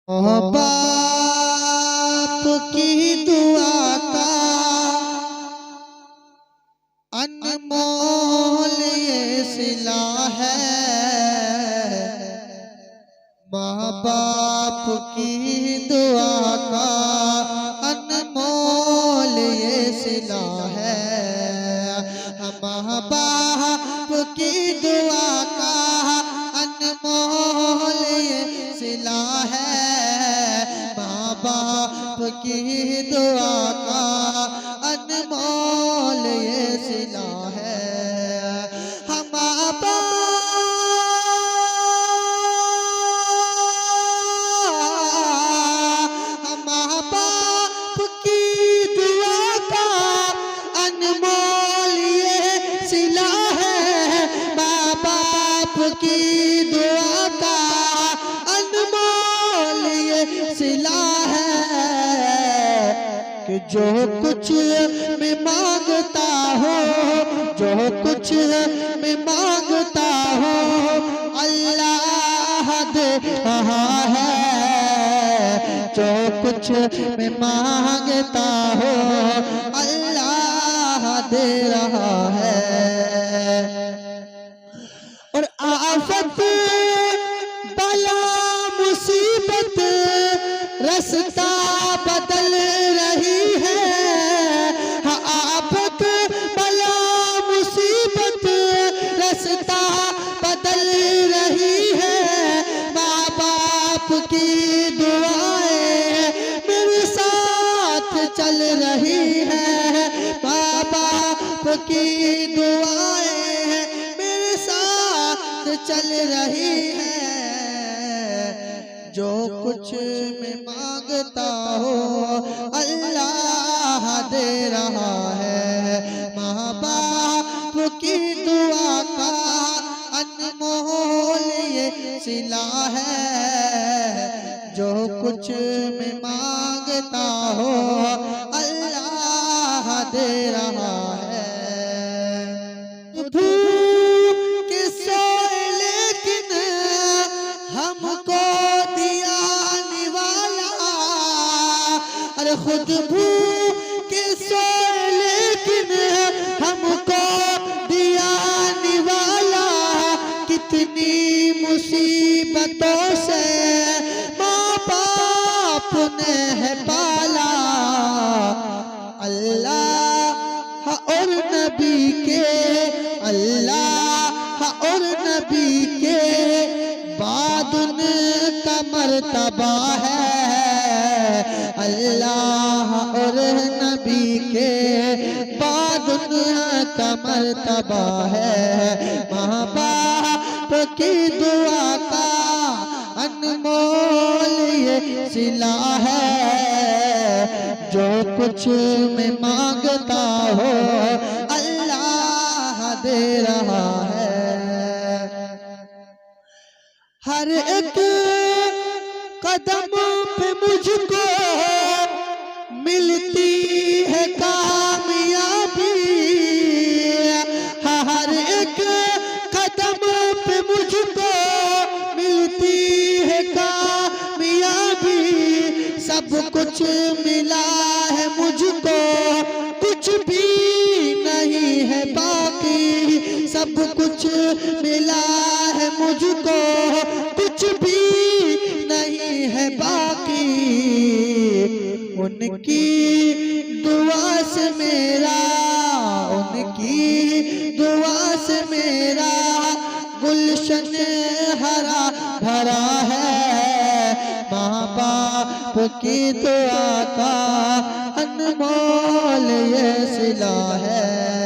बाप की दुआ का अनमोल ये सिला है। माँ बाप की दुआ का अनमोल ये सिला है। माँ बाप की दुआ का अनमोल ये सिला है। माँ बाप की दुआ का अनमोल ये सिला है। हम माँ बाप की दुआ का अनमोल ये सिला है। माँ बाप की दुआ का अनमोल ये सिला है कि जो कुछ मैं मांगता हूँ, जो कुछ मैं मांगता हूँ अल्लाह दे रहा है। जो कुछ मैं मांगता हूँ अल्लाह दे रहा है। और आफत बला मुसीबत रास्ता बदल रही है। हाँ, आफत बला मुसीबत रास्ता बदल रही है। माँ बाप की दुआएं मेरे साथ चल रही है। माँ बाप की दुआएं मेरे साथ चल रही है। जो कुछ मैं मांगता हूँ अल्लाह दे रहा है। माँ बाप की दुआ का अनमोल ये सिला है। जो कुछ मैं मांगता हूँ अल्लाह दे रहा है। भूख सोए लेकिन हमको दिया निवाला। अरे खुद भूख सोए लेकिन हमको दिया निवाला। कितनी मुसीबतों से माँ बाप ने है पाला। अल्लाह और नबी के, अल्लाह और नबी के बाद उनका मर्तबा है। अल्लाह और नबी के बाद उनका मर्तबा है। माँ बाप की दुआ का अनमोल ये सिला है। जो कुछ मैं मांगता हूँ अल्लाह दे रहा है। हर एक कदम पे मुझको मिलती है कामयाबी। हर एक कदम पे मुझको मिलती है कामयाबी। सब कुछ मिला है मुझको, कुछ भी नहीं है बाकी। सब कुछ मिला है मुझको, कुछ भी नहीं है बाकी। उनकी दुआ से मेरा, उनकी दुआ से मेरा गुलशन हरा भरा है। माँ बाप की दुआ का अनमोल ये सिला है।